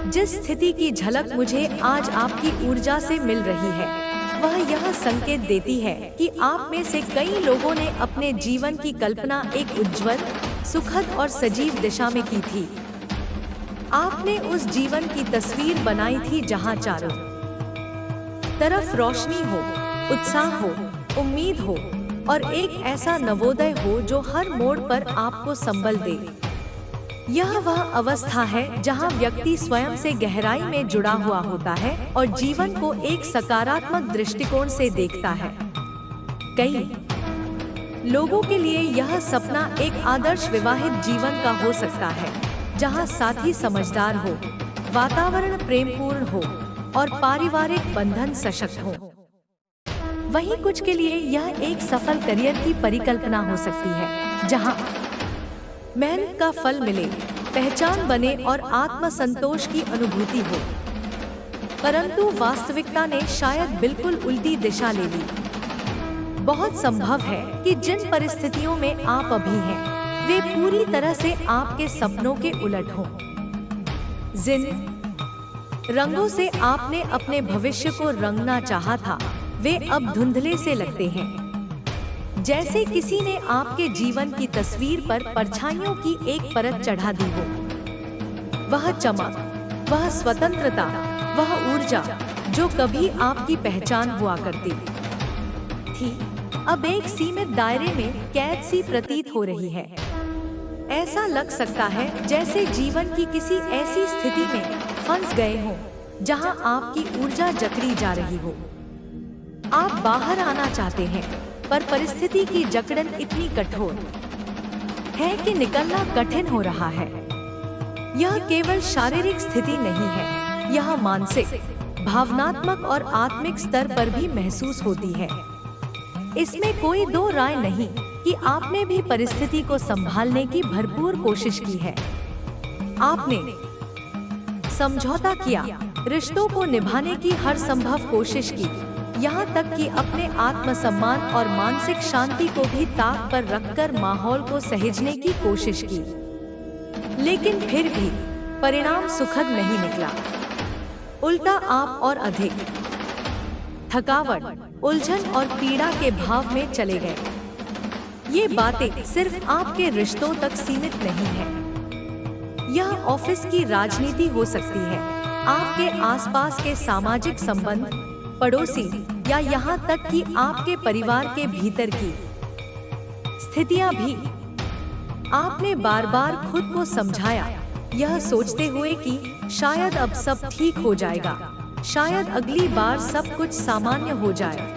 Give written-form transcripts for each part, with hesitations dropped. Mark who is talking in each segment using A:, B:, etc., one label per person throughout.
A: जिस स्थिति की झलक मुझे आज आपकी ऊर्जा से मिल रही है, वह यह संकेत देती है कि आप में से कई लोगों ने अपने जीवन की कल्पना एक उज्जवल, सुखद और सजीव दिशा में की थी। आपने उस जीवन की तस्वीर बनाई थी जहां चारों तरफ रोशनी हो, उत्साह हो, उम्मीद हो और एक ऐसा नवोदय हो जो हर मोड़ पर आपको संबल दे। यह वह अवस्था है जहां व्यक्ति स्वयं से गहराई में जुड़ा हुआ होता है और जीवन को एक सकारात्मक दृष्टिकोण से देखता है। कई लोगों के लिए यह सपना एक आदर्श विवाहित जीवन का हो सकता है, जहां साथी समझदार हो, वातावरण प्रेमपूर्ण हो और पारिवारिक बंधन सशक्त हो। वहीं कुछ के लिए यह एक सफल करियर की परिकल्पना हो सकती है, जहां मेहनत का फल मिले, पहचान बने और आत्मसंतोष की अनुभूति हो। परंतु वास्तविकता ने शायद बिल्कुल उल्टी दिशा ले ली। बहुत संभव है कि जिन परिस्थितियों में आप अभी हैं, वे पूरी तरह से आपके सपनों के उलट हों। जिन रंगों से आपने अपने भविष्य को रंगना चाहा था, वे अब धुंधले से लगते हैं, जैसे किसी ने आपके जीवन की तस्वीर पर परछाइयों की एक परत चढ़ा दी हो। वह चमक, वह स्वतंत्रता, वह ऊर्जा जो कभी आपकी पहचान हुआ करती थी, अब एक सीमित दायरे में कैद सी प्रतीत हो रही है। ऐसा लग सकता है जैसे जीवन की किसी ऐसी स्थिति में फंस गए हों, जहां आपकी ऊर्जा जकड़ी जा रही हो। आप बाहर आना चाहते हैं, पर परिस्थिति की जकड़न इतनी कठोर है कि निकलना कठिन हो रहा है। यह केवल शारीरिक स्थिति नहीं है, यह मानसिक, भावनात्मक और आत्मिक स्तर पर भी महसूस होती है। इसमें कोई दो राय नहीं कि आपने भी परिस्थिति को संभालने की भरपूर कोशिश की है। आपने समझौता किया, रिश्तों को निभाने की हर संभव कोशिश की, यहाँ तक कि अपने आत्मसम्मान और मानसिक शांति को भी ताक पर रखकर माहौल को सहेजने की कोशिश की। लेकिन फिर भी परिणाम सुखद नहीं निकला। उल्टा आप और अधिक थकावट, उलझन और पीड़ा के भाव में चले गए। ये बातें सिर्फ आपके रिश्तों तक सीमित नहीं है। यह ऑफिस की राजनीति हो सकती है, आपके आसपास के सामाजिक संबंध, पड़ोसी या यहाँ तक कि आपके परिवार के भीतर की स्थितियाँ भी। आपने बार बार खुद को समझाया, यह सोचते हुए कि शायद अब सब ठीक हो जाएगा, शायद अगली बार सब कुछ सामान्य हो जाए,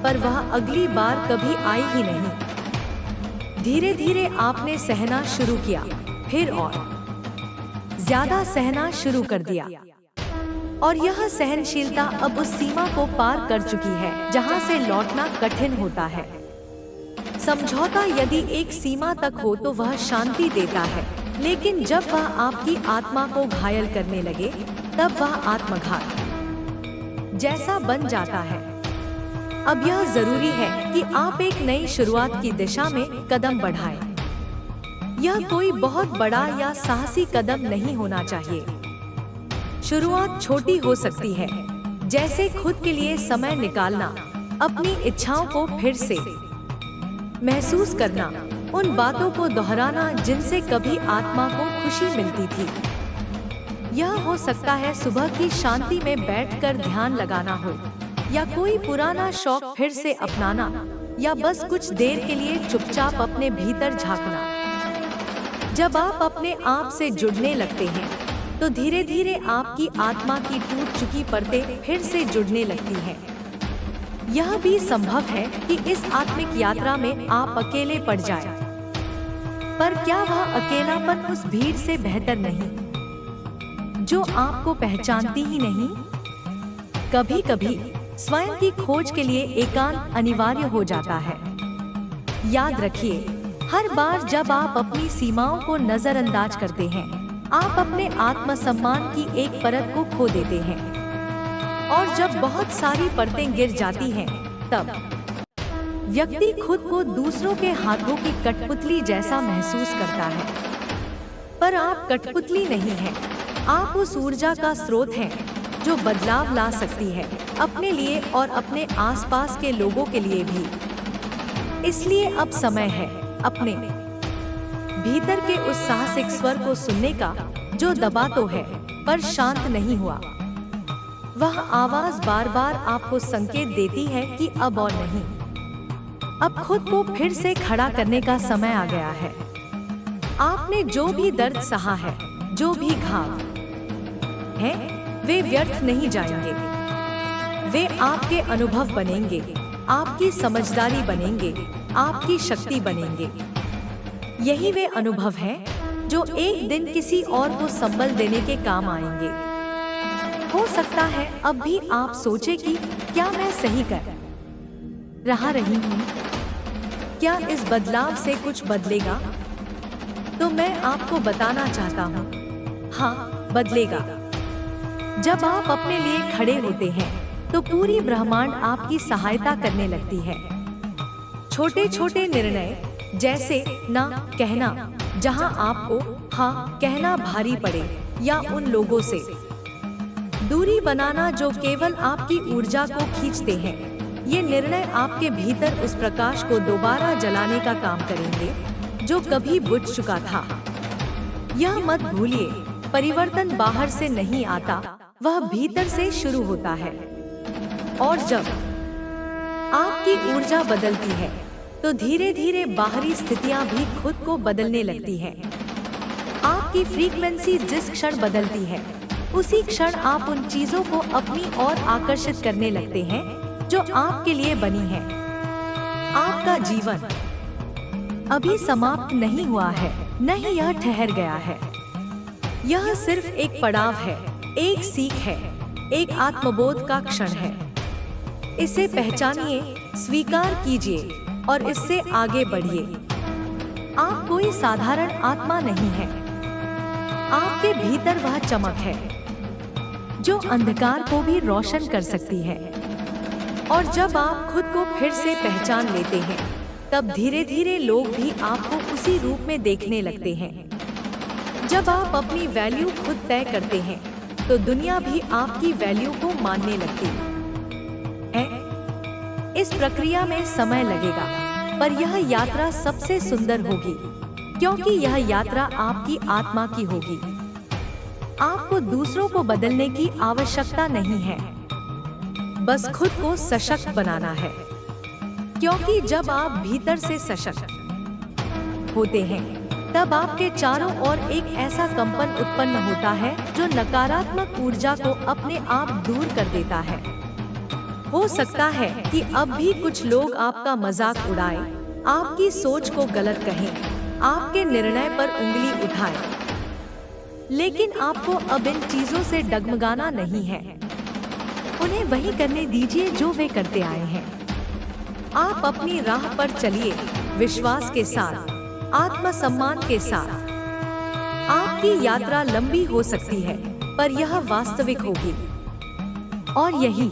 A: पर वह अगली बार कभी आई ही नहीं। धीरे धीरे आपने सहना शुरू किया, फिर और ज्यादा सहना शुरू कर दिया, और यह सहनशीलता अब उस सीमा को पार कर चुकी है जहां से लौटना कठिन होता है। समझौता यदि एक सीमा तक हो तो वह शांति देता है, लेकिन जब वह आपकी आत्मा को घायल करने लगे, तब वह आत्मघात जैसा बन जाता है। अब यह जरूरी है कि आप एक नई शुरुआत की दिशा में कदम बढ़ाएं। यह कोई बहुत बड़ा या साहसी कदम नहीं होना चाहिए। शुरुआत छोटी हो सकती है, जैसे खुद के लिए समय निकालना, अपनी इच्छाओं को फिर से महसूस करना, उन बातों को दोहराना जिनसे कभी आत्मा को खुशी मिलती थी। यह हो सकता है सुबह की शांति में बैठकर ध्यान लगाना हो, या कोई पुराना शौक फिर से अपनाना, या बस कुछ देर के लिए चुपचाप अपने भीतर झांकना। जब आप अपने आप से जुड़ने लगते हैं, तो धीरे धीरे आपकी आत्मा की टूट चुकी परतें फिर से जुड़ने लगती हैं। यह भी संभव है कि इस आत्मिक यात्रा में आप अकेले पड़ जाएं। पर क्या वह अकेलापन उस भीड़ से बेहतर नहीं, जो आपको पहचानती ही नहीं? कभी कभी स्वयं की खोज के लिए एकांत अनिवार्य हो जाता है। याद रखिए, हर बार जब आप अपनी सीमाओं को नजरअंदाज करते हैं, आप अपने आत्मसम्मान की एक परत को खो देते हैं। और जब बहुत सारी परतें गिर जाती हैं, तब व्यक्ति खुद को दूसरों के हाथों की कठपुतली जैसा महसूस करता है। पर आप कठपुतली नहीं हैं, आप उस ऊर्जा का स्रोत हैं जो बदलाव ला सकती है, अपने लिए और अपने आसपास के लोगों के लिए भी। इसलिए अब समय है अपने भीतर के उस साहसिक स्वर को सुनने का जो दबा तो है पर शांत नहीं हुआ। वह आवाज बार बार आपको संकेत देती है कि अब और नहीं। अब खुद को फिर से खड़ा करने का समय आ गया है। आपने जो भी दर्द सहा है, जो भी घाव है, वे व्यर्थ नहीं जाएंगे। वे आपके अनुभव बनेंगे, आपकी समझदारी बनेंगे, आपकी शक्ति बनेंगे। यही वे अनुभव हैं जो एक दिन किसी और को संबल देने के काम आएंगे। हो सकता है अब भी आप सोचे कि क्या मैं सही कर रही हूँ? क्या इस बदलाव से कुछ बदलेगा? तो मैं आपको बताना चाहता हूँ, हाँ, बदलेगा। जब आप अपने लिए खड़े होते हैं तो पूरी ब्रह्मांड आपकी सहायता करने लगती है। छोटे छोटे निर्णय जैसे ना कहना जहां आपको हाँ कहना भारी पड़े, या उन लोगों से दूरी बनाना जो केवल आपकी ऊर्जा को खींचते हैं, ये निर्णय आपके भीतर उस प्रकाश को दोबारा जलाने का काम करेंगे जो कभी बुझ चुका था। यह मत भूलिए, परिवर्तन बाहर से नहीं आता, वह भीतर से शुरू होता है। और जब आपकी ऊर्जा बदलती है तो धीरे धीरे बाहरी स्थितियां भी खुद को बदलने लगती हैं। आपकी फ्रीक्वेंसी जिस क्षण बदलती है, उसी क्षण आप उन चीजों को अपनी ओर आकर्षित करने लगते हैं जो आपके लिए बनी हैं। आपका जीवन अभी समाप्त नहीं हुआ है, न ही यह ठहर गया है। यह सिर्फ एक पड़ाव है, एक सीख है, एक आत्मबोध का क्षण है। इसे पहचानिए, स्वीकार कीजिए और इससे आगे बढ़िए। आप कोई साधारण आत्मा नहीं है। आपके भीतर वह चमक है जो अंधकार को भी रोशन कर सकती है। और जब आप खुद को फिर से पहचान लेते हैं, तब धीरे धीरे लोग भी आपको उसी रूप में देखने लगते हैं। जब आप अपनी वैल्यू खुद तय करते हैं, तो दुनिया भी आपकी वैल्यू को मानने लगती है। इस प्रक्रिया में समय लगेगा, पर यह यात्रा सबसे सुंदर होगी, क्योंकि यह यात्रा आपकी आत्मा की होगी। आपको दूसरों को बदलने की आवश्यकता नहीं है, बस खुद को सशक्त बनाना है। क्योंकि जब आप भीतर से सशक्त होते हैं, तब आपके चारों ओर एक ऐसा कंपन उत्पन्न होता है जो नकारात्मक ऊर्जा को अपने आप दूर कर देता है। हो सकता है कि अब भी कुछ लोग आपका मजाक उड़ाएं, आपकी सोच को गलत कहें, आपके निर्णय पर उंगली उठाएं, लेकिन आपको अब इन चीजों से डगमगाना नहीं है। उन्हें वही करने दीजिए जो वे करते आए हैं। आप अपनी राह पर चलिए, विश्वास के साथ, आत्मसम्मान के साथ। आपकी यात्रा लंबी हो सकती है, पर यह वास्तविक होगी। और यही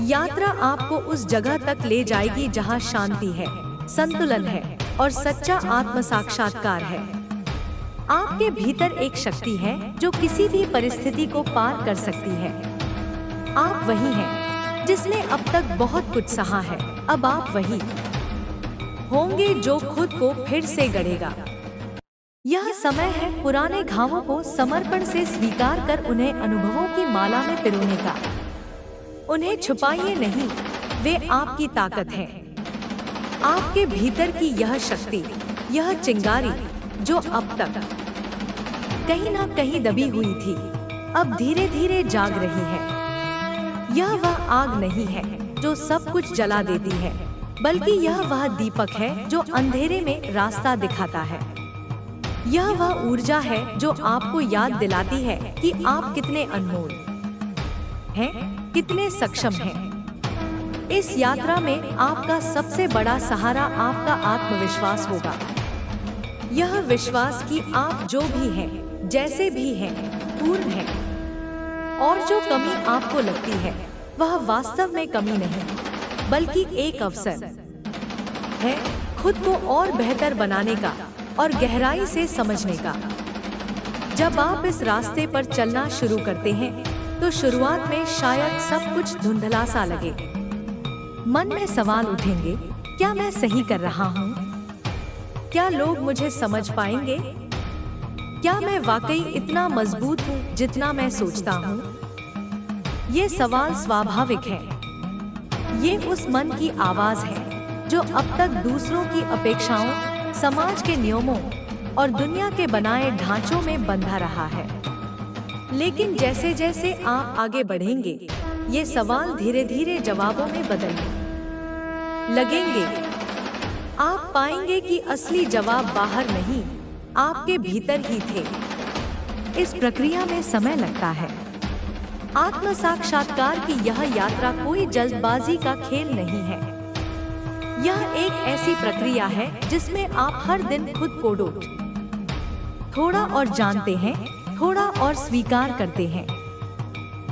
A: यात्रा आपको उस जगह तक ले जाएगी जहां शांति है, संतुलन है और सच्चा आत्म साक्षात्कार है। आपके भीतर एक शक्ति है जो किसी भी परिस्थिति को पार कर सकती है। आप वही हैं जिसने अब तक बहुत कुछ सहा है। अब आप वही होंगे जो खुद को फिर से गढ़ेगा। यह समय है पुराने घावों को समर्पण से स्वीकार कर उन्हें अनुभवों की माला में पिरोने का। उन्हें छुपाइए नहीं, वे आपकी ताकत हैं। आपके भीतर की यह शक्ति, यह चिंगारी जो अब तक कहीं ना कहीं दबी हुई थी, अब धीरे धीरे जाग रही है। यह वह आग नहीं है जो सब कुछ जला देती है, बल्कि यह वह दीपक है जो अंधेरे में रास्ता दिखाता है। यह वह ऊर्जा है जो आपको याद दिलाती है कि आप कितने अनमोल हैं, कितने सक्षम हैं। इस यात्रा में आपका सबसे बड़ा सहारा आपका आत्मविश्वास होगा। यह विश्वास कि आप जो भी हैं, जैसे भी हैं, पूर्ण हैं, और जो कमी आपको लगती है वह वास्तव में कमी नहीं, बल्कि एक अवसर है खुद को और बेहतर बनाने का और गहराई से समझने का। जब आप इस रास्ते पर चलना शुरू करते हैं तो शुरुआत में शायद सब कुछ धुंधला सा लगे। मन में सवाल उठेंगे, क्या मैं सही कर रहा हूँ? क्या लोग मुझे समझ पाएंगे? क्या मैं वाकई इतना मजबूत हूँ जितना मैं सोचता हूँ? ये सवाल स्वाभाविक है। ये उस मन की आवाज है जो अब तक दूसरों की अपेक्षाओं, समाज के नियमों और दुनिया के बनाए ढांचों में बंधा रहा है। लेकिन जैसे जैसे आप आगे बढ़ेंगे, ये सवाल धीरे धीरे जवाबों में बदलने लगेंगे। आप पाएंगे कि असली जवाब बाहर नहीं, आपके भीतर ही थे। इस प्रक्रिया में समय लगता है। आत्म साक्षात्कार की यह यात्रा कोई जल्दबाजी का खेल नहीं है। यह एक ऐसी प्रक्रिया है जिसमें आप हर दिन खुद को थोड़ा और जानते हैं, थोड़ा और स्वीकार करते हैं।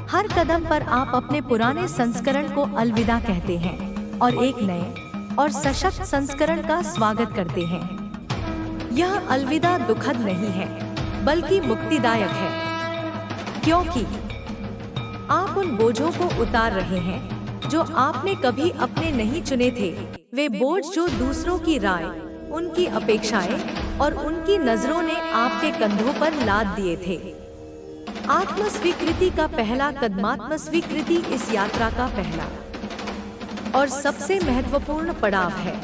A: हर कदम पर आप अपने पुराने संस्करण को अलविदा कहते हैं और एक नए और सशक्त संस्करण का स्वागत करते हैं। यह अलविदा दुखद नहीं है, बल्कि मुक्तिदायक है, क्योंकि आप उन बोझों को उतार रहे हैं जो आपने कभी अपने नहीं चुने थे। वे बोझ जो दूसरों की राय, उनकी अपेक्षाएं और उनकी नजरों ने आपके कंधों पर लाद दिए थे। आत्म स्वीकृति का पहला कदम, आत्म स्वीकृति इस यात्रा का पहला और सबसे महत्वपूर्ण पड़ाव है।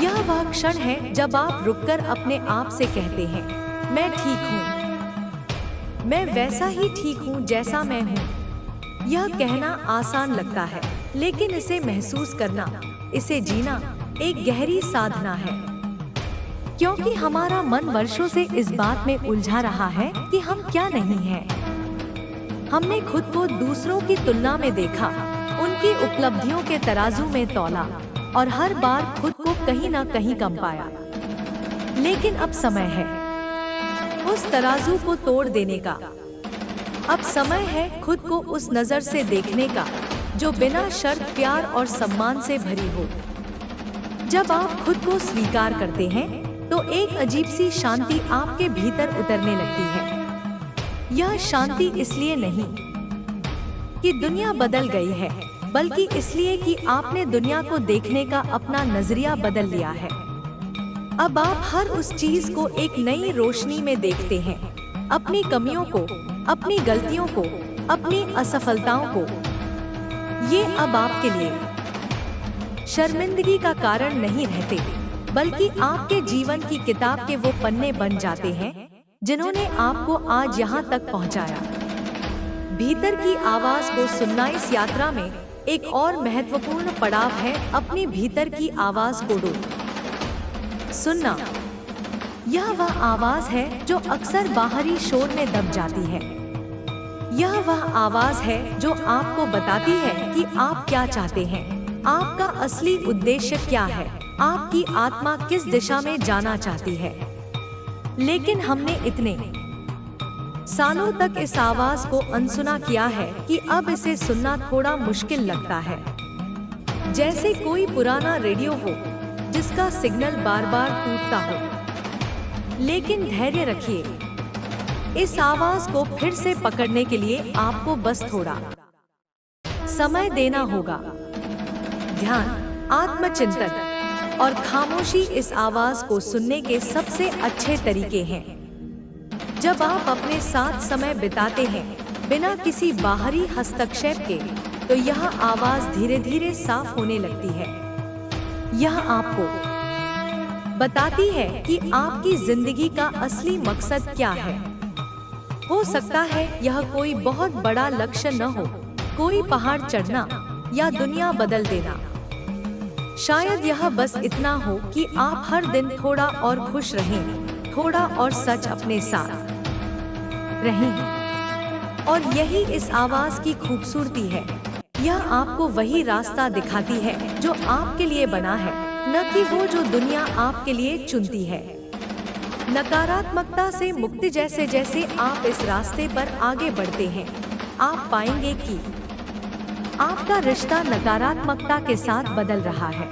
A: यह वह क्षण है जब आप रुककर अपने आप से कहते हैं, मैं ठीक हूँ, मैं वैसा ही ठीक हूँ जैसा मैं हूँ। यह कहना आसान लगता है, लेकिन इसे महसूस करना, इसे जीना एक गहरी साधना है। क्योंकि हमारा मन वर्षों से इस बात में उलझा रहा है कि हम क्या नहीं हैं। हमने खुद को दूसरों की तुलना में देखा, उनकी उपलब्धियों के तराजू में तौला और हर बार खुद को कहीं ना कहीं कम पाया। लेकिन अब समय है उस तराजू को तोड़ देने का। अब समय है खुद को उस नजर से देखने का जो बिना शर्त प्यार और सम्मान से भरी हो। जब आप खुद को स्वीकार करते हैं तो एक अजीब सी शांति आपके भीतर उतरने लगती है। यह शांति इसलिए नहीं कि दुनिया बदल गई है, बल्कि इसलिए कि आपने दुनिया को देखने का अपना नजरिया बदल लिया है। अब आप हर उस चीज को एक नई रोशनी में देखते हैं, अपनी कमियों को, अपनी गलतियों को, अपनी असफलताओं को। ये अब आपके लिए शर्मिंदगी का कारण नहीं रहते, बल्कि आपके जीवन की किताब के वो पन्ने बन जाते हैं जिन्होंने आपको आज यहाँ तक पहुँचाया। भीतर की आवाज को सुनना इस यात्रा में एक और महत्वपूर्ण पड़ाव है। अपने भीतर की आवाज को सुनना। यह वह आवाज है जो अक्सर बाहरी शोर में दब जाती है। यह वह आवाज है जो आपको बताती है कि आप क्या चाहते हैं, आपका असली उद्देश्य क्या है, आपकी आत्मा किस दिशा में जाना चाहती है। लेकिन हमने इतने सालों तक इस आवाज को अनसुना किया है कि अब इसे सुनना थोड़ा मुश्किल लगता है। जैसे कोई पुराना रेडियो हो जिसका सिग्नल बार बार टूटता हो। लेकिन धैर्य रखिए, इस आवाज को फिर से पकड़ने के लिए आपको बस थोड़ा समय देना होगा। ध्यान, आत्मचिंतन और खामोशी इस आवाज को सुनने के सबसे अच्छे तरीके हैं। जब आप अपने साथ समय बिताते हैं बिना किसी बाहरी हस्तक्षेप के, तो यह आवाज धीरे धीरे साफ होने लगती है। यह आपको बताती है कि आपकी जिंदगी का असली मकसद क्या है। हो सकता है यह कोई बहुत बड़ा लक्ष्य न हो, कोई पहाड़ चढ़ना या दुनिया बदल देना। शायद यह बस इतना हो कि आप हर दिन थोड़ा और खुश रहें, थोड़ा और सच अपने साथ रहें। और यही इस आवाज की खूबसूरती है। यह आपको वही रास्ता दिखाती है जो आपके लिए बना है, न कि वो जो दुनिया आपके लिए चुनती है। नकारात्मकता से मुक्ति। जैसे जैसे आप इस रास्ते पर आगे बढ़ते हैं, आप पाएंगे कि आपका रिश्ता नकारात्मकता के साथ बदल रहा है।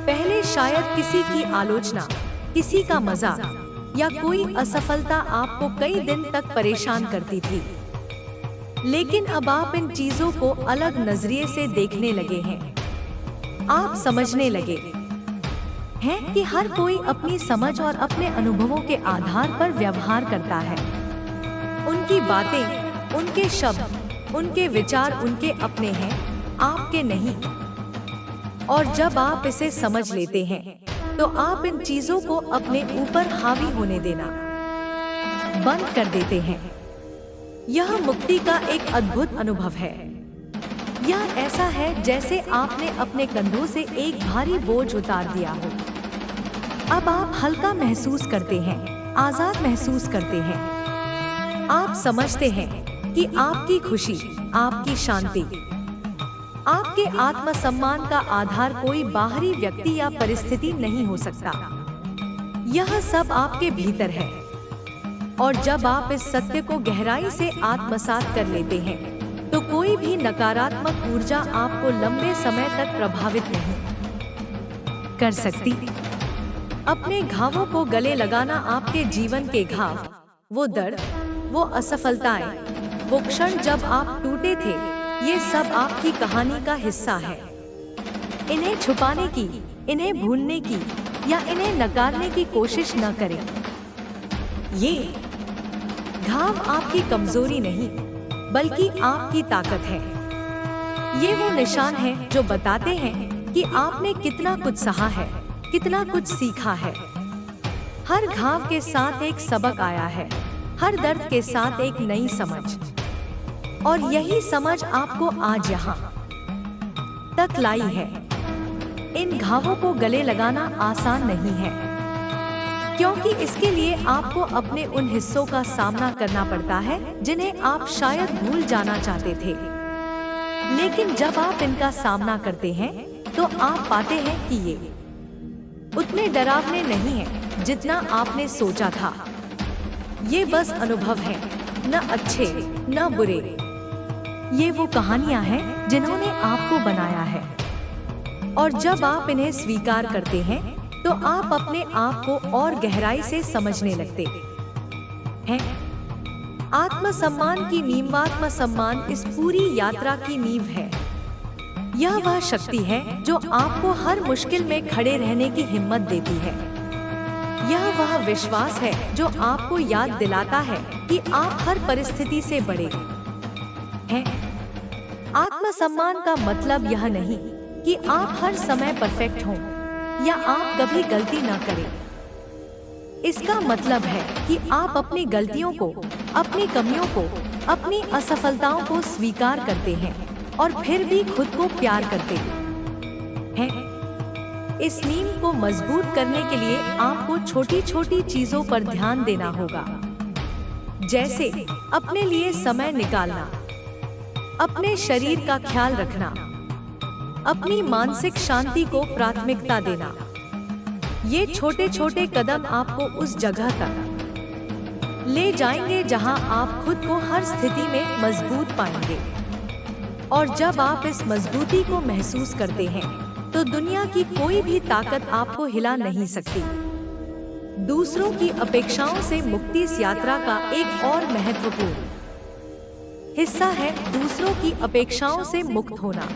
A: पहले शायद किसी की आलोचना, किसी का मजाक या कोई असफलता आपको कई दिन तक परेशान करती थी। लेकिन अब आप इन चीजों को अलग नजरिए से देखने लगे हैं। आप समझने लगे हैं कि हर कोई अपनी समझ और अपने अनुभवों के आधार पर व्यवहार करता है। उनकी बातें, उनके शब्द, उनके विचार उनके अपने हैं, आपके नहीं। और जब आप इसे समझ लेते हैं तो आप इन चीजों को अपने ऊपर हावी होने देना बंद कर देते हैं। यह मुक्ति का एक अद्भुत अनुभव है। यह ऐसा है जैसे आपने अपने कंधों से एक भारी बोझ उतार दिया हो। अब आप हल्का महसूस करते हैं, आजाद महसूस करते हैं। आप समझते हैं कि आपकी खुशी, आपकी शांति, आपके आत्मसम्मान का आधार कोई बाहरी व्यक्ति या परिस्थिति नहीं हो सकता। यह सब आपके भीतर है। और जब आप इस सत्य को गहराई से आत्मसात कर लेते हैं तो कोई भी नकारात्मक ऊर्जा आपको लंबे समय तक प्रभावित नहीं कर सकती। अपने घावों को गले लगाना, आपके जीवन के घाव, वो दर्द, वो असफलताएं, वो क्षण जब आप टूटे थे, ये सब आपकी कहानी का हिस्सा है। इन्हें छुपाने की, इन्हें भूलने की या इन्हें नकारने की कोशिश न करें। ये घाव आपकी कमजोरी नहीं बल्कि आपकी ताकत है। ये वो निशान हैं जो बताते हैं कि आपने कितना कुछ सहा है, कितना कुछ सीखा है। हर घाव के साथ एक सबक आया है, हर दर्द के साथ एक नई समझ। और यही समझ आपको आज यहाँ तक लाई है। इन घावों को गले लगाना आसान नहीं है, क्योंकि इसके लिए आपको अपने उन हिस्सों का सामना करना पड़ता है जिन्हें आप शायद भूल जाना चाहते थे। लेकिन जब आप इनका सामना करते हैं तो आप पाते हैं कि ये उतने डरावने नहीं हैं जितना आपने सोचा था। ये बस अनुभव हैं, न अच्छे न बुरे। ये वो कहानियां हैं जिन्होंने आपको बनाया है। और जब आप इन्हें स्वीकार करते हैं तो आप अपने आप को और गहराई से समझने लगते हैं। आत्मसम्मान की नींव, आत्मसम्मान इस पूरी यात्रा की नींव है। यह वह शक्ति है जो आपको हर मुश्किल में खड़े रहने की हिम्मत देती है। यह वह विश्वास है जो आपको याद दिलाता है कि आप हर परिस्थिति से बड़े हैं। आत्मसम्मान का मतलब यह नहीं कि आप हर समय परफेक्ट हों या आप कभी गलती न करें। इसका मतलब है कि आप अपनी गलतियों को, अपनी कमियों को, अपनी असफलताओं को स्वीकार करते हैं और फिर भी खुद को प्यार करते हैं। इस नींव को मजबूत करने के लिए आपको छोटी छोटी चीजों पर ध्यान देना होगा, जैसे अपने लिए समय निकालना, अपने शरीर का ख्याल रखना, अपनी मानसिक शांति को प्राथमिकता देना। ये छोटे छोटे कदम आपको उस जगह तक ले जाएंगे जहां आप खुद को हर स्थिति में मजबूत पाएंगे। और जब आप इस मजबूती को महसूस करते हैं तो दुनिया की कोई भी ताकत आपको हिला नहीं सकती। दूसरों की अपेक्षाओं से मुक्ति इस यात्रा का एक और महत्वपूर्ण हिस्सा है। दूसरों की अपेक्षाओं से मुक्त होना।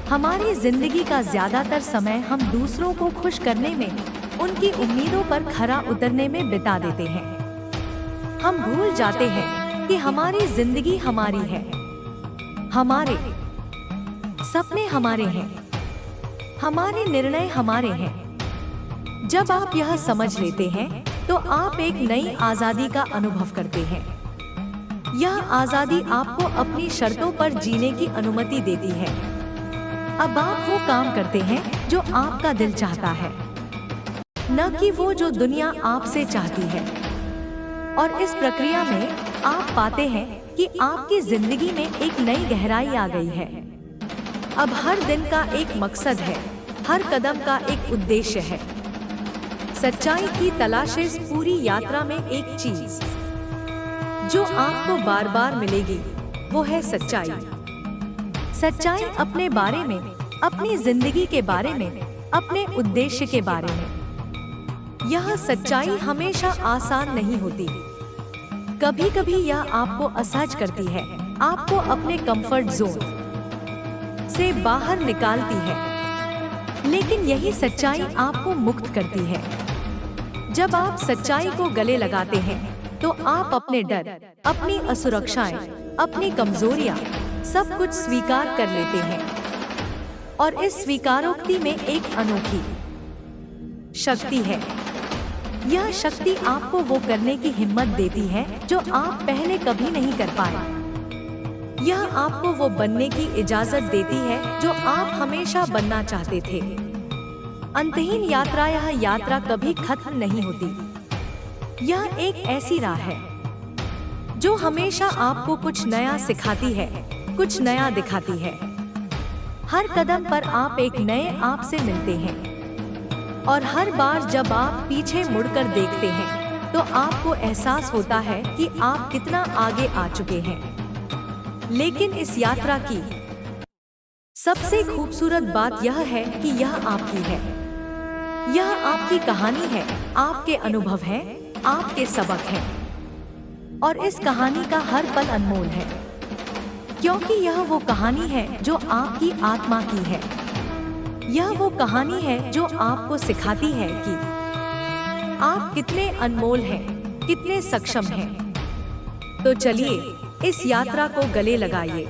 A: हमारी जिंदगी का ज्यादातर समय हम दूसरों को खुश करने में, उनकी उम्मीदों पर खरा उतरने में बिता देते हैं। हम भूल जाते हैं कि हमारी जिंदगी हमारी है, हमारे सपने हमारे हैं, हमारे निर्णय हमारे हैं। जब आप यह समझ लेते हैं तो आप एक नई आजादी का अनुभव करते हैं। यह आजादी आपको अपनी शर्तों पर जीने की अनुमति देती है। अब आप वो काम करते हैं जो आपका दिल चाहता है, न कि वो जो दुनिया आपसे चाहती है। और इस प्रक्रिया में आप पाते हैं कि आपकी जिंदगी में एक नई गहराई आ गई है। अब हर दिन का एक मकसद है, हर कदम का एक उद्देश्य है। सच्चाई की तलाश इस पूरी यात्रा में एक चीज जो आपको बार बार मिलेगी, वो है सच्चाई। सच्चाई अपने बारे में, अपनी जिंदगी के बारे में, अपने उद्देश्य के बारे में। यह सच्चाई हमेशा आसान नहीं होती। कभी कभी यह आपको असहज करती है, आपको अपने कंफर्ट जोन से बाहर निकालती है। लेकिन यही सच्चाई आपको मुक्त करती है। जब आप सच्चाई को गले लगाते हैं तो आप अपने डर, अपनी असुरक्षाएं, अपनी कमजोरियां सब कुछ स्वीकार कर लेते हैं। और इस स्वीकारोक्ति में एक अनोखी शक्ति है। यह शक्ति आपको वो करने की हिम्मत देती है जो आप पहले कभी नहीं कर पाए। यह आपको वो बनने की इजाजत देती है जो आप हमेशा बनना चाहते थे। अंतहीन यात्रा, यह यात्रा कभी खत्म नहीं होती। यह एक ऐसी राह है जो हमेशा आपको कुछ नया सिखाती है, कुछ नया दिखाती है। हर कदम पर आप एक नए आप से मिलते हैं। और हर बार जब आप पीछे मुड़कर देखते हैं तो आपको एहसास होता है कि आप कितना आगे आ चुके हैं। लेकिन इस यात्रा की सबसे खूबसूरत बात यह है कि यह आपकी है। यह आपकी कहानी है, आपके अनुभव हैं, आपके सबक हैं। और इस कहानी का हर पल अनमोल है, क्योंकि यह वो कहानी है जो आपकी आत्मा की है। यह वो कहानी है जो आपको सिखाती है कि आप कितने अनमोल हैं, कितने सक्षम हैं। तो चलिए इस यात्रा को गले लगाइए।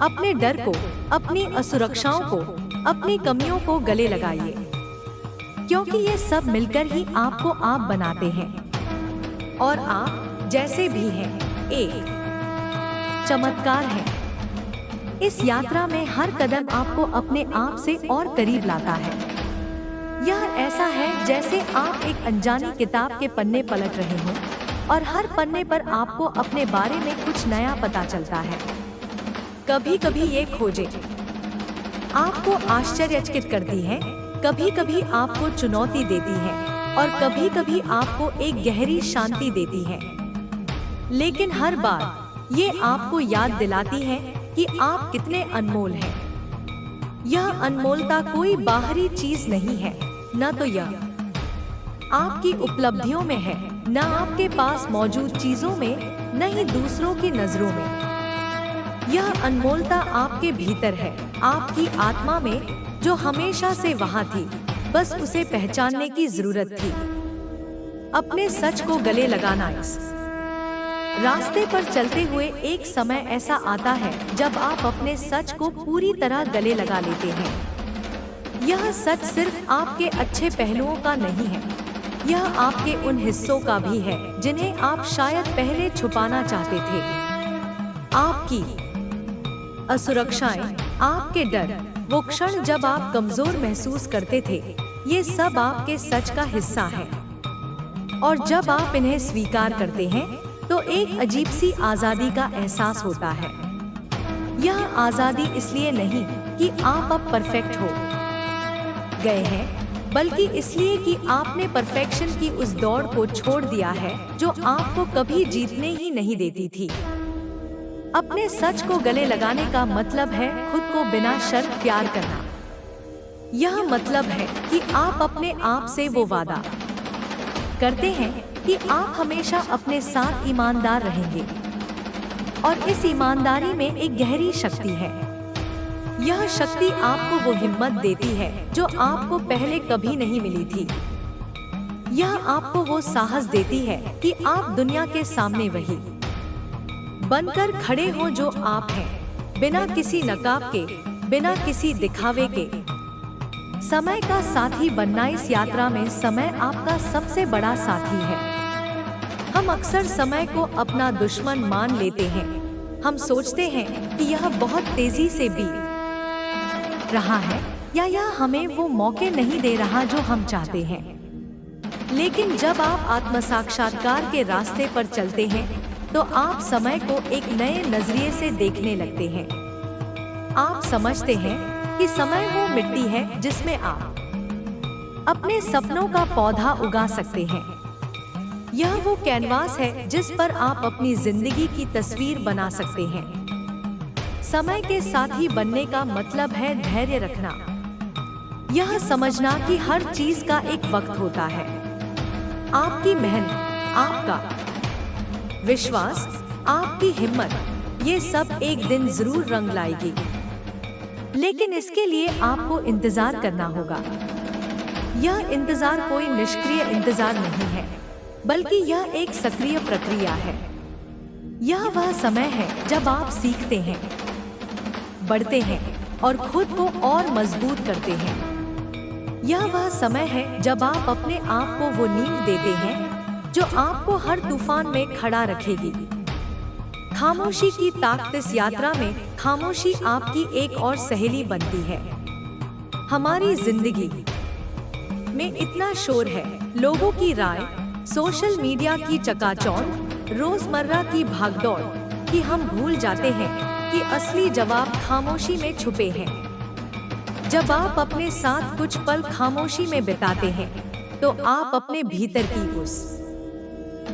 A: अपने डर को, अपनी असुरक्षाओं को, अपनी कमियों को गले लगाइए, क्योंकि ये सब मिलकर ही आपको आप बनाते हैं। और आप जैसे भी हैं, एक चमत्कार है। इस यात्रा में हर कदम आपको अपने आप से और करीब लाता है। यह ऐसा है जैसे आप एक अनजानी किताब के पन्ने पलट रहे हों और हर पन्ने पर आपको अपने बारे में कुछ नया पता चलता है। कभी कभी ये खोजें आपको आश्चर्यचकित करती है, कभी कभी आपको चुनौती देती है और कभी कभी आपको एक गहरी शांति देती है। लेकिन हर बार ये आपको याद दिलाती है कि आप कितने अनमोल हैं। यह अनमोलता कोई बाहरी चीज नहीं है, न तो यह आपकी उपलब्धियों में है, न आपके पास मौजूद चीजों में, न ही दूसरों की नजरों में। यह अनमोलता आपके भीतर है, आपकी आत्मा में, जो हमेशा से वहां थी, बस उसे पहचानने की जरूरत थी। अपने सच को गले लगाना। इस रास्ते पर चलते हुए एक समय ऐसा आता है जब आप अपने सच को पूरी तरह गले लगा लेते हैं। यह सच सिर्फ आपके अच्छे पहलुओं का नहीं है, यह आपके उन हिस्सों का भी है जिन्हें आप शायद पहले छुपाना चाहते थे। आपकी असुरक्षाएं, आपके डर, वो क्षण जब आप कमजोर महसूस करते थे, ये सब आपके सच का हिस्सा है। और जब आप इन्हें स्वीकार करते हैं तो एक अजीब सी आजादी का एहसास होता है। यह आजादी इसलिए नहीं कि आप अब परफेक्ट हो गए हैं, बल्कि इसलिए कि आपने परफेक्शन की उस दौड़ को छोड़ दिया है जो आपको कभी जीतने ही नहीं देती थी। अपने सच को गले लगाने का मतलब है खुद को बिना शर्त प्यार करना। यह मतलब है कि आप अपने आप से वो वादा करते हैं कि आप हमेशा अपने साथ ईमानदार रहेंगे। और इस ईमानदारी में एक गहरी शक्ति है। यह शक्ति आपको वो हिम्मत देती है जो आपको पहले कभी नहीं मिली थी। यह आपको वो साहस देती है कि आप दुनिया के सामने वही बनकर खड़े हो जो आप हैं, बिना किसी नकाब के, बिना किसी दिखावे के। समय का साथी बनना। इस यात्रा में समय आपका सबसे बड़ा साथी है। हम अक्सर समय को अपना दुश्मन मान लेते हैं। हम सोचते हैं कि यह बहुत तेजी से बीत रहा है या यह हमें वो मौके नहीं दे रहा जो हम चाहते हैं। लेकिन जब आप आत्मसाक्षात्कार के रास्ते पर चलते हैं तो आप समय को एक नए नजरिए से देखने लगते हैं। आप समझते हैं कि समय वो मिट्टी है जिसमें आप अपने सपनों का पौधा उगा सकते हैं। यह वो कैनवास है जिस पर आप अपनी जिंदगी की तस्वीर बना सकते हैं। समय के साथी बनने का मतलब है धैर्य रखना। यह समझना कि हर चीज का एक वक्त होता है। आपकी मेहनत, आपका विश्वास, आपकी हिम्मत, ये सब एक दिन जरूर रंग लाएगी। लेकिन इसके लिए आपको इंतजार करना होगा। यह इंतजार कोई निष्क्रिय इंतजार नहीं है, बल्कि यह एक सक्रिय प्रक्रिया है। यह वह समय है जब आप सीखते हैं, बढ़ते हैं और खुद को और मजबूत करते हैं। यह वह समय है जब आप अपने आप को वो नींव देते हैं जो आपको हर तूफान में खड़ा रखेगी। खामोशी की ताकत इस यात्रा में खामोशी आपकी एक और सहेली बनती है। हमारी जिंदगी में इतना शोर है, लोगों की राय, सोशल मीडिया की चकाचौंध, रोजमर्रा की भागदौड़, कि हम भूल जाते हैं कि असली जवाब खामोशी में छुपे हैं। जब आप अपने साथ कुछ पल खामोशी में बिताते हैं, तो आप अपने भीतर की उस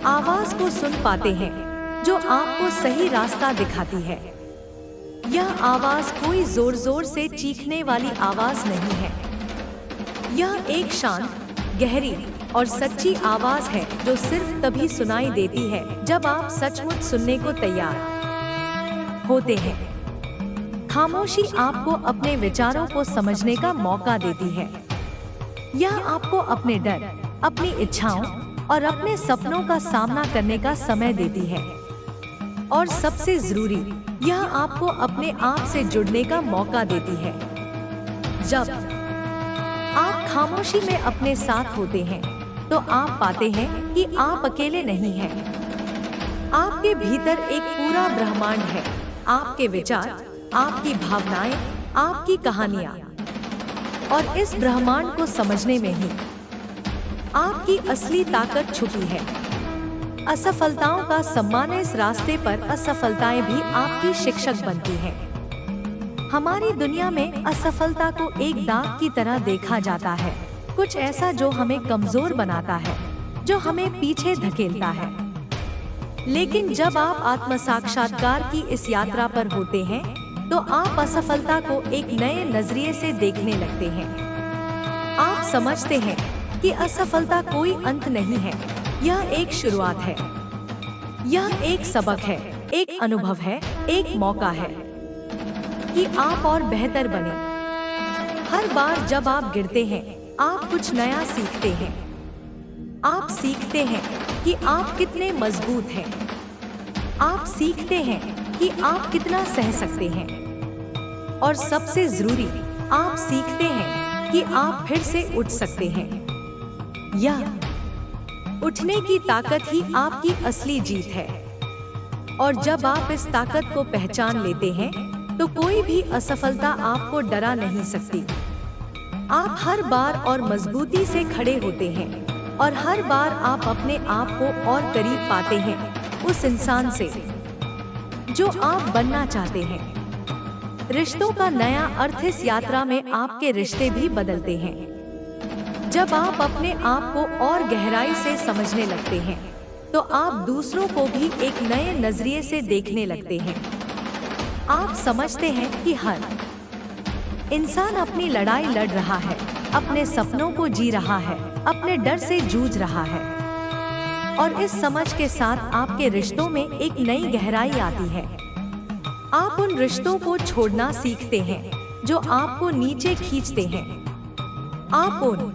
A: आवाज को सुन पाते हैं जो आपको सही रास्ता दिखाती है। यह आवाज कोई जोर जोर से चीखने वाली आवाज नहीं है। यह एक शांत, गहरी और सच्ची आवाज है जो सिर्फ तभी सुनाई देती है जब आप सचमुच सुनने को तैयार होते हैं। खामोशी आपको अपने विचारों को समझने का मौका देती है। यह आपको अपने डर, अपनी इच्छाओं और अपने सपनों का सामना करने का समय देती है। और सबसे जरूरी, यह आपको अपने आप से जुड़ने का मौका देती है। जब आप खामोशी में अपने साथ होते हैं, तो आप पाते हैं कि आप अकेले नहीं हैं। आपके भीतर एक पूरा ब्रह्मांड है, आपके विचार, आपकी भावनाएं, आपकी कहानियां। और इस ब्रह्मांड को समझने में ही आपकी असली ताकत छुपी है। असफलताओं का सम्मान, इस रास्ते पर असफलताएं भी आपकी शिक्षक बनती हैं। हमारी दुनिया में असफलता को एक दाग की तरह देखा जाता है, कुछ ऐसा जो हमें कमजोर बनाता है, जो हमें पीछे धकेलता है। लेकिन जब आप आत्म साक्षात्कार की इस यात्रा पर होते हैं, तो आप असफलता को एक नए नजरिए से देखने लगते हैं। आप समझते हैं कि असफलता कोई अंत नहीं है, यह एक शुरुआत है। यह एक सबक है, एक अनुभव है, एक मौका है कि आप और बेहतर बने। हर बार जब आप गिरते हैं, आप कुछ नया सीखते हैं। आप सीखते हैं कि आप कितने मजबूत हैं। आप सीखते हैं कि आप कितना सह सकते हैं। और सबसे जरूरी, आप सीखते हैं कि आप फिर से उठ सकते हैं। यह उठने की ताकत ही आपकी असली जीत है। और जब आप इस ताकत को पहचान लेते हैं, तो कोई भी असफलता आपको डरा नहीं सकती। आप हर बार और मजबूती से खड़े होते हैं और हर बार आप अपने आप को और करीब पाते हैं उस इंसान से जो आप बनना चाहते हैं। रिश्तों का नया अर्थ, इस यात्रा में आपके रिश्ते भी बदलते हैं। जब आप अपने आप को और गहराई से समझने लगते हैं, तो आप दूसरों को भी एक नए नजरिए से देखने लगते हैं। आप समझते हैं कि हर इंसान अपनी लड़ाई लड़ रहा है, अपने सपनों को जी रहा है, अपने डर से जूझ रहा है। और इस समझ के साथ आपके रिश्तों में एक नई गहराई आती है। आप उन रिश्तों को छोड़ना सीखते हैं जो आपको नीचे खींचते हैं। आप उन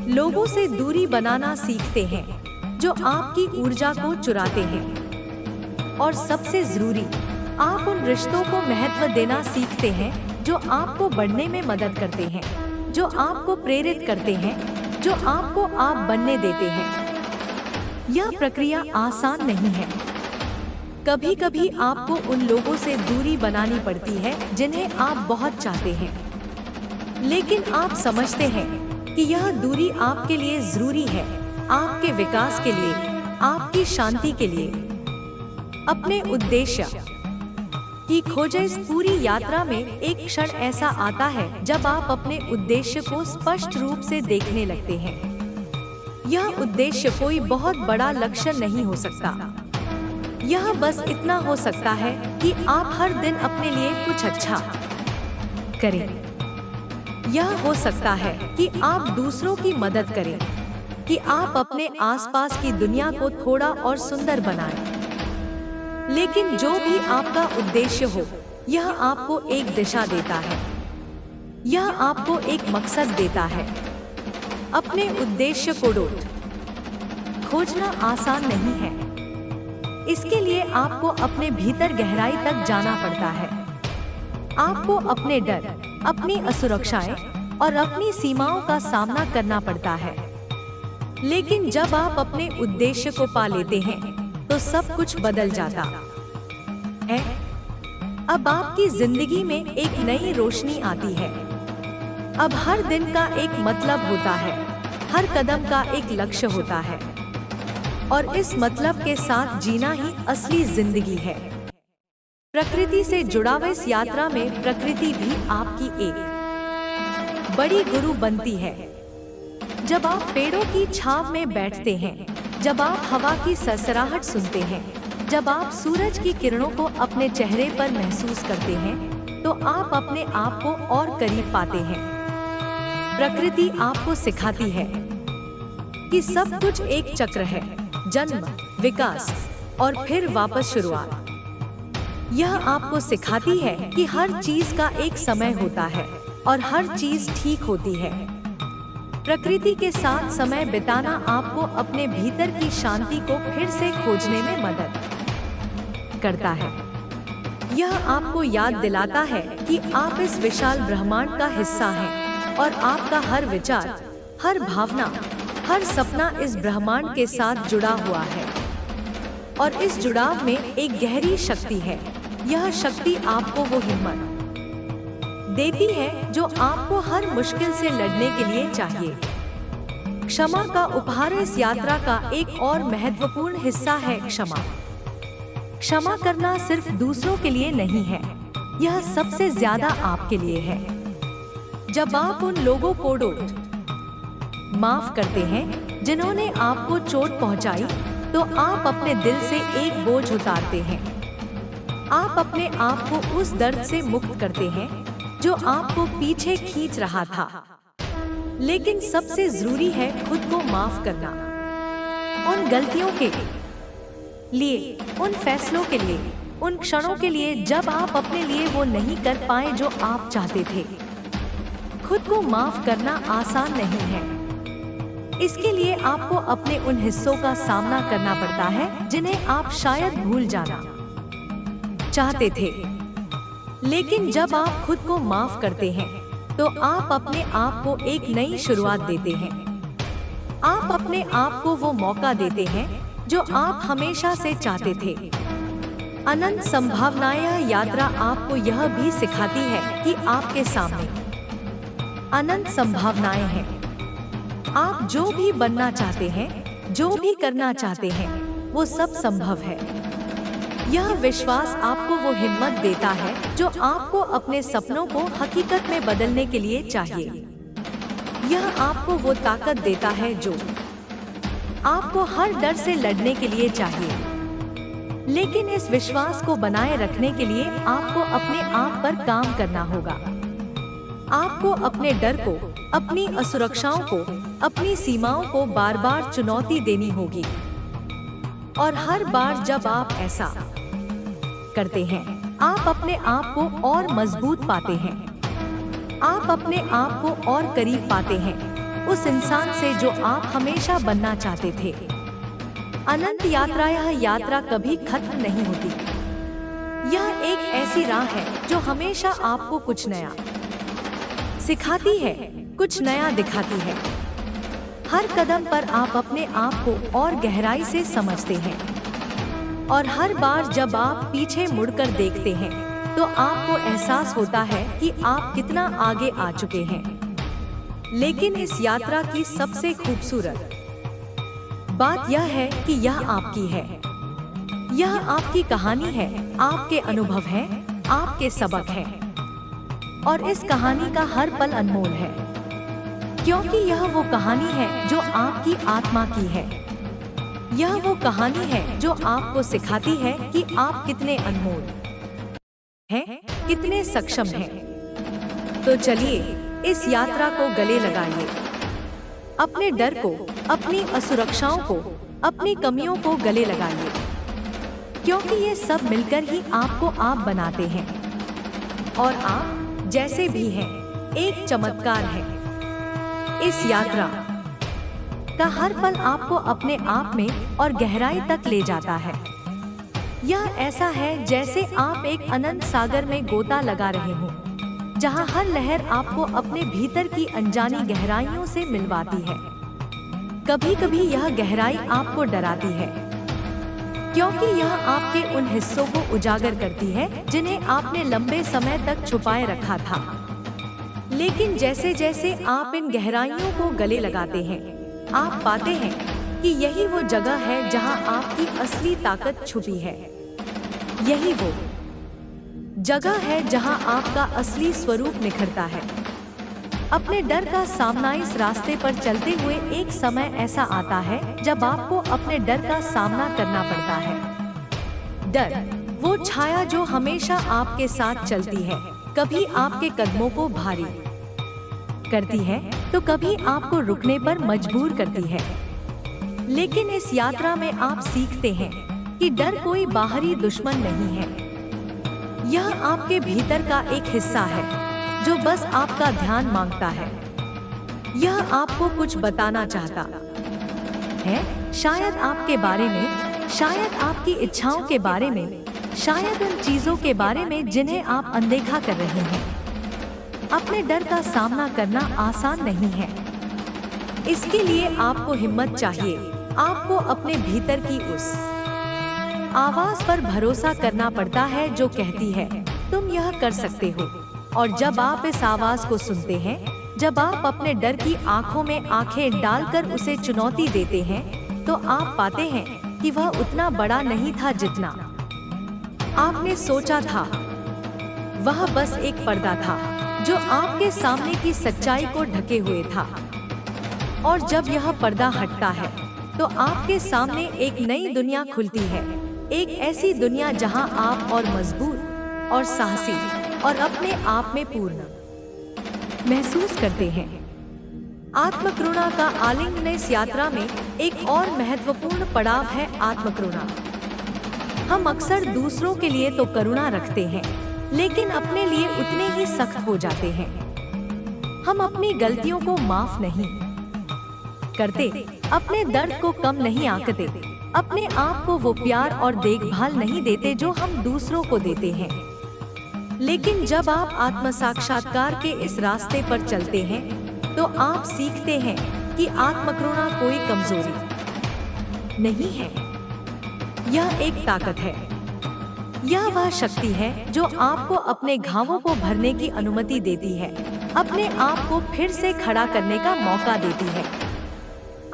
A: लोगों से दूरी बनाना सीखते हैं जो आपकी ऊर्जा को चुराते हैं। और सबसे जरूरी, आप उन रिश्तों को महत्व देना सीखते हैं जो आपको बढ़ने में मदद करते हैं, जो आपको प्रेरित करते हैं, जो आपको आप बनने देते हैं। यह प्रक्रिया आसान नहीं है। कभी कभी आपको उन लोगों से दूरी बनानी पड़ती है जिन्हें आप बहुत चाहते हैं, लेकिन आप समझते हैं कि यह दूरी आपके लिए जरूरी है, आपके विकास के लिए, आपकी शांति के लिए। अपने उद्देश्य की खोज, इस पूरी यात्रा में एक क्षण ऐसा आता है जब आप अपने उद्देश्य को स्पष्ट रूप से देखने लगते हैं। यह उद्देश्य कोई बहुत बड़ा लक्ष्य नहीं हो सकता। यह बस इतना हो सकता है कि आप हर दिन अपने लिए कुछ अच्छा करें। यह हो सकता है कि आप दूसरों की मदद करें। कि आप अपने आसपास की दुनिया को थोड़ा और सुंदर बनाएं। लेकिन जो भी आपका उद्देश्य हो, यह आपको एक दिशा देता है, यह आपको एक मकसद देता है। अपने उद्देश्य को खोजना आसान नहीं है। इसके लिए आपको अपने भीतर गहराई तक जाना पड़ता है। आपको अपने डर, अपनी असुरक्षाएं और अपनी सीमाओं का सामना करना पड़ता है। लेकिन जब आप अपने उद्देश्य को पा लेते हैं, तो सब कुछ बदल जाता है। अब आपकी जिंदगी में एक नई रोशनी आती है। अब हर दिन का एक मतलब होता है, हर कदम का एक लक्ष्य होता है, और इस मतलब के साथ जीना ही असली जिंदगी है। प्रकृति से जुड़ा हुआ इस यात्रा में प्रकृति भी आपकी एक बड़ी गुरु बनती है। जब आप पेड़ों की छांव में बैठते हैं, जब आप हवा की सरसराहट सुनते हैं, जब आप सूरज की किरणों को अपने चेहरे पर महसूस करते हैं, तो आप अपने आप को और करीब पाते हैं। प्रकृति आपको सिखाती है कि सब कुछ एक चक्र है, जन्म, विकास और फिर वापस शुरुआत। यह आपको सिखाती है कि हर चीज का एक समय होता है और हर चीज ठीक होती है। प्रकृति के साथ समय बिताना आपको अपने भीतर की शांति को फिर से खोजने में मदद करता है। यह आपको याद दिलाता है कि आप इस विशाल ब्रह्मांड का हिस्सा हैं और आपका हर विचार, हर भावना, हर सपना इस ब्रह्मांड के साथ जुड़ा हुआ है। और इस जुड़ाव में एक गहरी शक्ति है। यह शक्ति आपको वो हिम्मत देती है जो आपको हर मुश्किल से लड़ने के लिए चाहिए। क्षमा का उपहार इस यात्रा का एक और महत्वपूर्ण हिस्सा है क्षमा। क्षमा करना सिर्फ दूसरों के लिए नहीं है, यह सबसे ज्यादा आपके लिए है। जब आप उन लोगों को माफ करते हैं जिन्होंने आपको चोट पहुंचाई, तो आप अपने दिल से एक बोझ उतारते हैं। आप अपने आप को उस दर्द से मुक्त करते हैं जो आपको पीछे खींच रहा था। लेकिन सबसे जरूरी है खुद को माफ करना, उन गलतियों के लिए, उन फैसलों के लिए, उन क्षणों के लिए जब आप अपने लिए वो नहीं कर पाए जो आप चाहते थे। खुद को माफ करना आसान नहीं है। इसके लिए आपको अपने उन हिस्सों का सामना करना पड़ता है जिन्हें आप शायद भूल जाना चाहते थे। लेकिन जब आप खुद को माफ करते हैं, तो आप अपने आप को एक नई शुरुआत देते हैं। आप अपने आप को वो मौका देते हैं जो आप हमेशा से चाहते थे। अनंत संभावनाएं। यह यात्रा आपको यह भी सिखाती है कि आपके सामने अनंत संभावनाएं हैं। आप जो भी बनना चाहते हैं, जो भी करना चाहते हैं, वो सब संभव है। यह विश्वास आपको वो हिम्मत देता है जो आपको अपने सपनों को हकीकत में बदलने के लिए चाहिए। यह आपको वो ताकत देता है जो आपको हर डर से लड़ने के लिए चाहिए। लेकिन इस विश्वास को बनाए रखने के लिए आपको अपने आप पर काम करना होगा। आपको अपने डर को, अपनी असुरक्षाओं को, अपनी सीमाओं को बार बार चुनौती देनी होगी। और हर बार जब आप ऐसा करते हैं, आप अपने आप को और मजबूत पाते हैं। आप अपने आप को और करीब पाते हैं उस इंसान से जो आप हमेशा बनना चाहते थे। अनंत यात्रा। यह यात्रा कभी खत्म नहीं होती। यह एक ऐसी राह है जो हमेशा आपको कुछ नया सिखाती है, कुछ नया दिखाती है। हर कदम पर आप अपने आप को और गहराई से समझते हैं। और हर बार जब आप पीछे मुड़कर देखते हैं, तो आपको एहसास होता है कि आप कितना आगे आ चुके हैं। लेकिन इस यात्रा की सबसे खूबसूरत बात यह है कि यह आपकी है। यह आपकी कहानी है, आपके अनुभव हैं, आपके सबक हैं। और इस कहानी का हर पल अनमोल है, क्योंकि यह वो कहानी है जो आपकी आत्मा की है। यह वो कहानी है जो आपको सिखाती है कि आप कितने अनमोल हैं, कितने सक्षम हैं। तो चलिए इस यात्रा को गले लगाइए। अपने डर को, अपनी असुरक्षाओं को, अपनी कमियों को गले लगाइए, क्योंकि ये सब मिलकर ही आपको आप बनाते हैं। और आप जैसे भी हैं, एक चमत्कार है। इस यात्रा का हर पल आपको अपने आप में और गहराई तक ले जाता है। यह ऐसा है जैसे आप एक अनंत सागर में गोता लगा रहे हो, जहां हर लहर आपको अपने भीतर की अनजानी गहराइयों से मिलवाती है। कभी कभी यह गहराई आपको डराती है, क्योंकि यह आपके उन हिस्सों को उजागर करती है जिन्हें आपने लंबे समय तक छुपाए रखा था। लेकिन जैसे जैसे आप इन गहराइयों को गले लगाते हैं, आप पाते हैं कि यही वो जगह है जहां आपकी असली ताकत छुपी है। यही वो जगह है जहां आपका असली स्वरूप निखरता है। अपने डर का सामना इस रास्ते पर चलते हुए एक समय ऐसा आता है जब आपको अपने डर का सामना करना पड़ता है। डर, वो छाया जो हमेशा आपके साथ चलती है, कभी आपके कदमों को भारी करती है तो कभी आपको रुकने पर मजबूर करती है। लेकिन इस यात्रा में आप सीखते हैं कि डर कोई बाहरी दुश्मन नहीं है। यह आपके भीतर का एक हिस्सा है जो बस आपका ध्यान मांगता है। यह आपको कुछ बताना चाहता है, शायद आपके बारे में, शायद आपकी इच्छाओं के बारे में, शायद उन चीजों के बारे में जिन्हें आप अनदेखा कर रहे हैं। अपने डर का सामना करना आसान नहीं है। इसके लिए आपको हिम्मत चाहिए। आपको अपने भीतर की उस आवाज पर भरोसा करना पड़ता है जो कहती है तुम यह कर सकते हो। और जब आप इस आवाज को सुनते हैं, जब आप अपने डर की आंखों में आंखें डालकर उसे चुनौती देते हैं, तो आप पाते हैं कि वह उतना बड़ा नहीं था जितना आपने सोचा था। वह बस एक पर्दा था जो आपके सामने की सच्चाई को ढके हुए था। और जब यह पर्दा हटता है तो आपके सामने एक नई दुनिया खुलती है। एक ऐसी दुनिया जहां आप और मजबूत और साहसी और अपने आप में पूर्ण महसूस करते हैं। आत्मकरुणा का आलिंगन इस यात्रा में एक और महत्वपूर्ण पड़ाव है, आत्मकरुणा। हम अक्सर दूसरों के लिए तो करुणा रखते हैं, लेकिन अपने लिए उतने ही सख्त हो जाते हैं। हम अपनी गलतियों को माफ नहीं करते, अपने दर्द को कम नहीं आंकते, अपने आप को वो प्यार और देखभाल नहीं देते जो हम दूसरों को देते हैं। लेकिन जब आप आत्म साक्षात्कार के इस रास्ते पर चलते हैं, तो आप सीखते हैं कि आत्मकरुणा कोई कमजोरी नहीं है, यह एक ताकत है। यह वह शक्ति है जो आपको अपने घावों को भरने की अनुमति देती है, अपने आप को फिर से खड़ा करने का मौका देती है।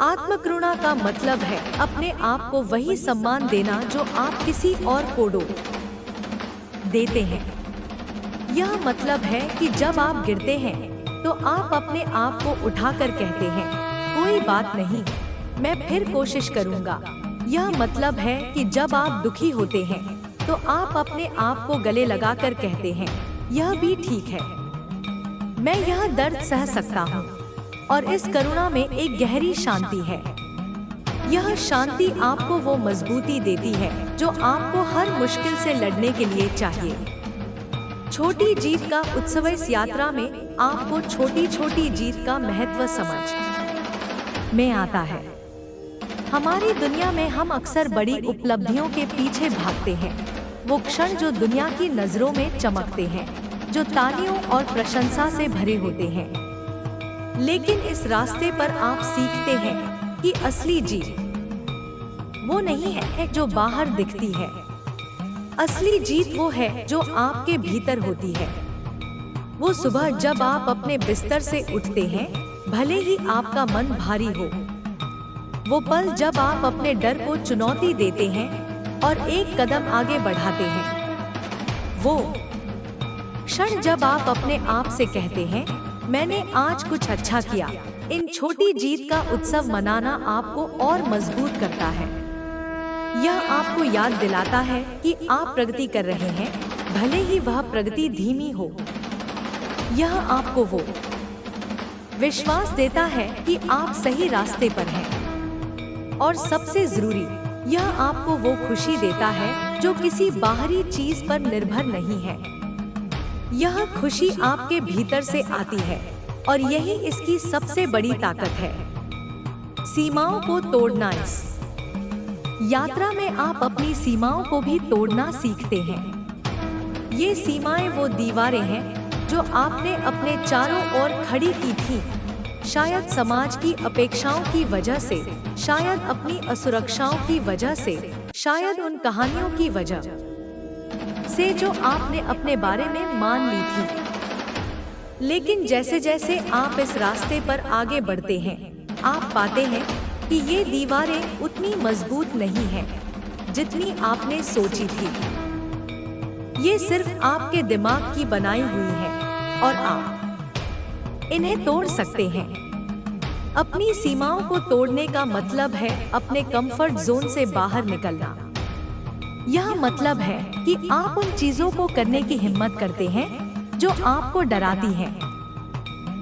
A: आत्मकरुणा का मतलब है अपने आप को वही सम्मान देना जो आप किसी और को देते हैं। यह मतलब है कि जब आप गिरते हैं तो आप अपने आप को उठाकर कहते हैं, कोई बात नहीं, मैं फिर कोशिश करूंगा। यह मतलब है कि जब आप दुखी होते हैं तो आप अपने आप को गले लगाकर कहते हैं, यह भी ठीक है, मैं यह दर्द सह सकता हूँ। और इस करुणा में एक गहरी शांति है। यह शांति आपको वो मजबूती देती है जो आपको हर मुश्किल से लड़ने के लिए चाहिए। छोटी जीत का उत्सव इस यात्रा में आपको छोटी छोटी जीत का महत्व समझ में आता है। हमारी दुनिया में हम अक्सर बड़ी उपलब्धियों के पीछे भागते हैं, वो क्षण जो दुनिया की नजरों में चमकते हैं, जो तालियों और प्रशंसा से भरे होते हैं। लेकिन इस रास्ते पर आप सीखते हैं कि असली जीत वो नहीं है जो बाहर दिखती है। असली जीत वो है जो आपके भीतर होती है। वो सुबह जब आप अपने बिस्तर से उठते हैं, भले ही आपका मन भारी हो। वो पल जब आप अपने डर को चुनौती देते हैं और एक कदम आगे बढ़ाते हैं। वो क्षण जब आप अपने आप से कहते हैं, मैंने आज कुछ अच्छा किया। इन छोटी जीत का उत्सव मनाना आपको और मजबूत करता है। यह आपको याद दिलाता है कि आप प्रगति कर रहे हैं, भले ही वह प्रगति धीमी हो। यह आपको वो विश्वास देता है कि आप सही रास्ते पर हैं। और सबसे जरूरी, यह आपको वो खुशी देता है जो किसी बाहरी चीज पर निर्भर नहीं है। यह खुशी आपके भीतर से आती है और यही इसकी सबसे बड़ी ताकत है। सीमाओं को तोड़ना। इस यात्रा में आप अपनी सीमाओं को भी तोड़ना सीखते हैं। ये सीमाएं वो दीवारें हैं जो आपने अपने चारों ओर खड़ी की थी, शायद समाज की अपेक्षाओं की वजह से, शायद अपनी असुरक्षाओं की वजह से, शायद उन कहानियों की वजह से जो आपने अपने बारे में मान ली थी। लेकिन जैसे जैसे आप इस रास्ते पर आगे बढ़ते हैं, आप पाते हैं कि ये दीवारें उतनी मजबूत नहीं हैं जितनी आपने सोची थी। ये सिर्फ आपके दिमाग की बनाई हुई है और आप इन्हें तोड़ सकते हैं। अपनी सीमाओं को तोड़ने का मतलब है अपने कंफर्ट जोन से बाहर निकलना। यह मतलब है कि आप उन चीजों को करने की हिम्मत करते हैं जो आपको डराती हैं।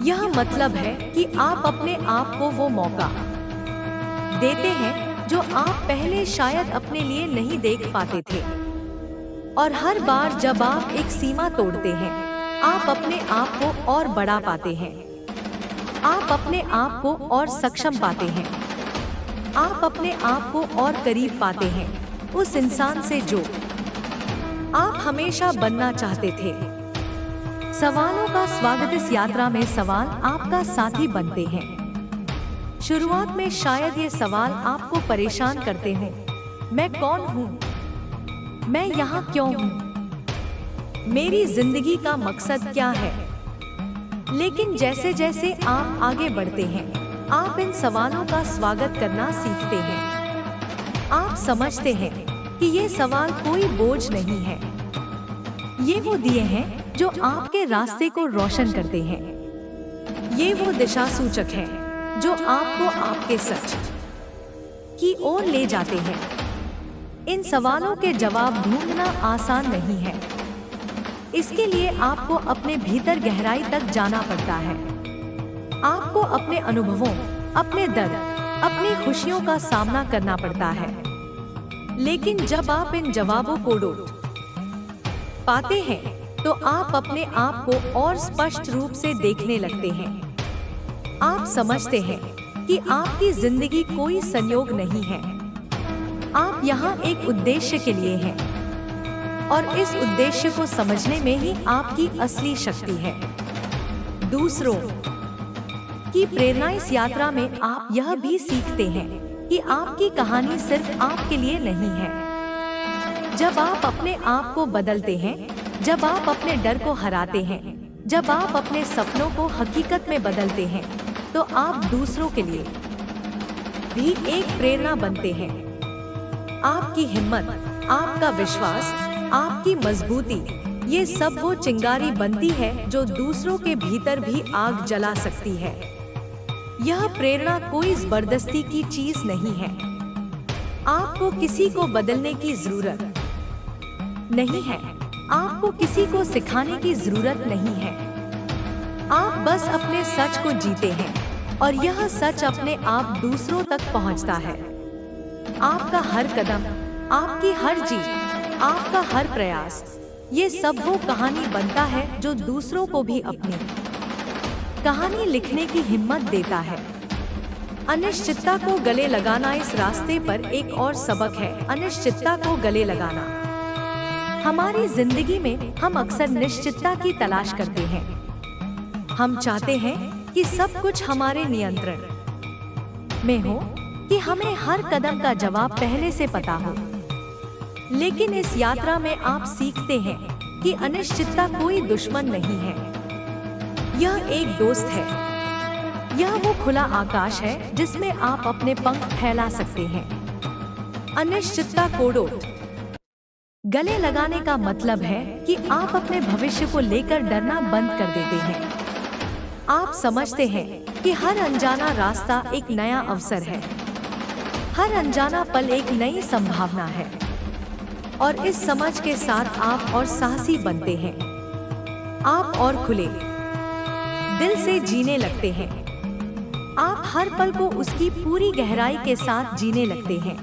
A: यह मतलब है कि आप अपने आप को वो मौका देते हैं जो आप पहले शायद अपने लिए नहीं देख पाते थे। और हर बार जब आप एक सीमा तोड़ते हैं, आप अपने आप को और बड़ा पाते हैं। आप अपने आप को और सक्षम पाते हैं। आप अपने आप को और करीब पाते हैं उस इंसान से जो आप हमेशा बनना चाहते थे। सवालों का स्वागत। इस यात्रा में सवाल आपका साथी बनते हैं। शुरुआत में शायद ये सवाल आपको परेशान करते हों। मैं कौन हूँ? मैं यहाँ क्यों हूँ? मेरी जिंदगी का मकसद क्या है? लेकिन जैसे जैसे आप आगे बढ़ते हैं, आप इन सवालों का स्वागत करना सीखते हैं। आप समझते हैं कि ये सवाल कोई बोझ नहीं है। ये वो दिए हैं जो आपके रास्ते को रोशन करते हैं। ये वो दिशा सूचक हैं जो आपको आपके सच की ओर ले जाते हैं। इन सवालों के जवाब ढूंढना आसान नहीं है। इसके लिए आपको अपने भीतर गहराई तक जाना पड़ता है। आपको अपने अनुभवों, अपने दर्द, अपनी खुशियों का सामना करना पड़ता है। लेकिन जब आप इन जवाबों को ढूंढ पाते हैं, तो आप अपने आप को और स्पष्ट रूप से देखने लगते हैं। आप समझते हैं कि आपकी जिंदगी कोई संयोग नहीं है। आप यहाँ एक उद्देश्य के लिए हैं और इस उद्देश्य को समझने में ही आपकी असली शक्ति है। दूसरों की प्रेरणा। इस यात्रा में आप यह भी सीखते हैं कि आपकी कहानी सिर्फ आपके लिए नहीं है। जब आप अपने आप को बदलते हैं, जब आप अपने डर को हराते हैं, जब आप अपने सपनों को हकीकत में बदलते हैं, तो आप दूसरों के लिए भी एक प्रेरणा बनते हैं। आपकी हिम्मत, आपका विश्वास, आपकी मजबूती, ये सब वो चिंगारी बनती है जो दूसरों के भीतर भी आग जला सकती है। यह प्रेरणा कोई जबरदस्ती की चीज नहीं है। आपको किसी को बदलने की जरूरत नहीं है। आपको किसी को सिखाने की जरूरत नहीं है। आप बस अपने सच को जीते हैं और यह सच अपने आप दूसरों तक पहुंचता है। आपका हर कदम, आपकी हर चीज, आपका हर प्रयास, ये सब वो कहानी बनता है जो दूसरों को भी अपनी कहानी लिखने की हिम्मत देता है। अनिश्चितता को गले लगाना। इस रास्ते पर एक और सबक है, अनिश्चितता को गले लगाना। हमारी जिंदगी में हम अक्सर निश्चितता की तलाश करते हैं। हम चाहते हैं कि सब कुछ हमारे नियंत्रण में हो, कि हमें हर कदम का जवाब पहले से पता हो। लेकिन इस यात्रा में आप सीखते हैं कि अनिश्चितता कोई दुश्मन नहीं है। यह एक दोस्त है। यह वो खुला आकाश है जिसमें आप अपने पंख फैला सकते हैं। अनिश्चितता को गले लगाने का मतलब है कि आप अपने भविष्य को लेकर डरना बंद कर देते हैं। आप समझते हैं कि हर अनजाना रास्ता एक नया अवसर है। हर अनजाना पल एक नई संभावना है। और इस समझ के साथ आप और साहसी बनते हैं। आप और खुले दिल से जीने लगते हैं। आप हर पल को उसकी पूरी गहराई के साथ जीने लगते हैं।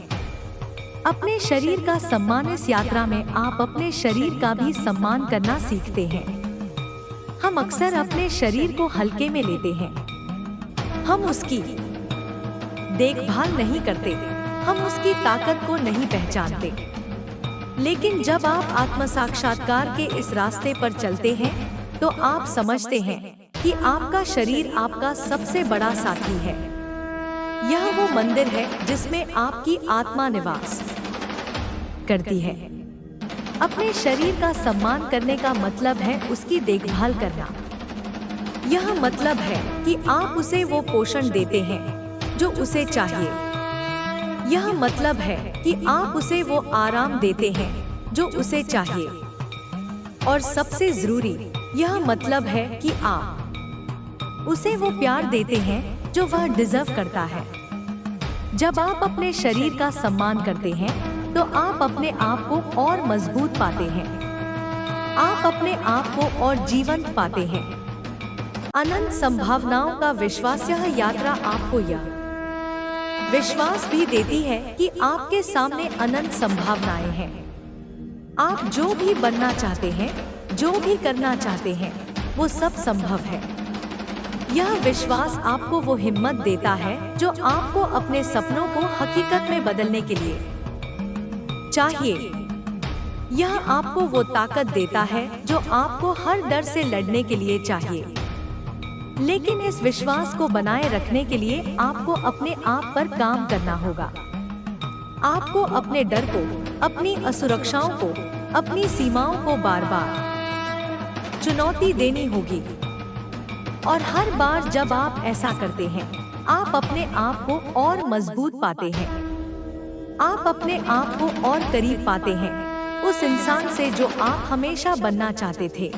A: अपने शरीर का सम्मान। इस यात्रा में आप अपने शरीर का भी सम्मान करना सीखते हैं। हम अक्सर अपने शरीर को हल्के में लेते हैं। हम उसकी देखभाल नहीं करते, हम उसकी ताकत को नहीं पहचानते। लेकिन जब आप आत्म साक्षात्कार के इस रास्ते पर चलते हैं तो आप समझते हैं कि आपका शरीर आपका सबसे बड़ा साथी है। यह वो मंदिर है जिसमें आपकी आत्मा निवास करती है। अपने शरीर का सम्मान करने का मतलब है उसकी देखभाल करना। यह मतलब है कि आप उसे वो पोषण देते हैं जो उसे चाहिए। यह मतलब है कि आप उसे वो आराम देते हैं जो उसे चाहिए। और सबसे जरूरी यह मतलब है कि आप उसे वो प्यार देते हैं जो वह डिजर्व करता है। जब आप अपने शरीर का सम्मान करते हैं तो आप अपने आप को और मजबूत पाते हैं। आप अपने आप को और जीवंत पाते हैं। अनंत संभावनाओं का विश्वास। यह यात्रा आपको यह विश्वास भी देती है कि आपके सामने अनंत संभावनाएं हैं। आप जो भी बनना चाहते हैं, जो भी करना चाहते हैं, वो सब संभव है। यह विश्वास आपको वो हिम्मत देता है जो आपको अपने सपनों को हकीकत में बदलने के लिए चाहिए। यह आपको वो ताकत देता है जो आपको हर डर से लड़ने के लिए चाहिए। लेकिन इस विश्वास को बनाए रखने के लिए आपको अपने आप पर काम करना होगा। आपको अपने डर को, अपनी असुरक्षाओं को, अपनी सीमाओं को बार बार चुनौती देनी होगी। और हर बार जब आप ऐसा करते हैं, आप अपने आप को और मजबूत पाते हैं। आप अपने आप को और करीब पाते हैं उस इंसान से जो आप हमेशा बनना चाहते थे।